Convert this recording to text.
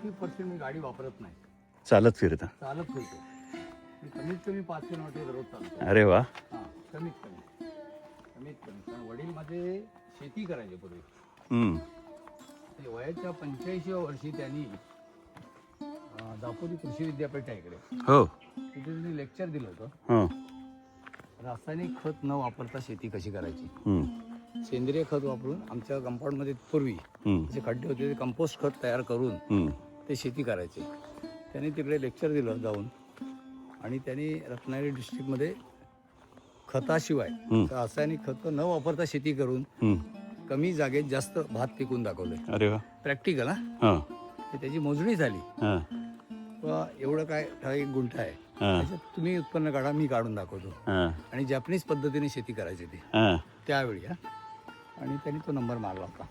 80% मी गाडी वापरत नाही, चालत फिरता? चालत फिरतो. मी कमीत कमी 5 किलोमीटर रोज चालतो. अरे वा. हां, कमीत कमी. कारण वडील माझे शेती करायचे पूर्वी. हम्म. ते वयाच्या 85व्या वर्षी त्यांनी दापोली कृषी विद्यापीठ आहे इकडे, हो. तिथे त्यांनी लेक्चर दिलं होतं. हो. रासायनिक खत न वापरता शेती कशी करायची. हम्म. सेंद्रिय खत वापरून आमच्या कंपाऊंडमध्ये पूर्वी हम्म. जे खड्डे होते ते कंपोस्ट खत तयार करून हम्म. ते शेती करायचे. त्यांनी तिकडे लेक्चर दिलं जाऊन, आणि त्यांनी रत्नागिरी डिस्ट्रिक्टमध्ये खताशिवाय रासायनिक खत न वापरता शेती करून हम्म. कमी जागेत जास्त भात पिकून दाखवले. अरे वा. प्रॅक्टिकल. हा. त्याची मोजणी झाली. हा. एवढं काय ठराविक गुंठा आहे, हा. त्याच्यात तुम्ही उत्पन्न काढा, मी काढून दाखवतो. हा. आणि जॅपनीज पद्धतीने शेती करायची ती हा. त्यावेळी. आणि त्यांनी तो नंबर मारला होता.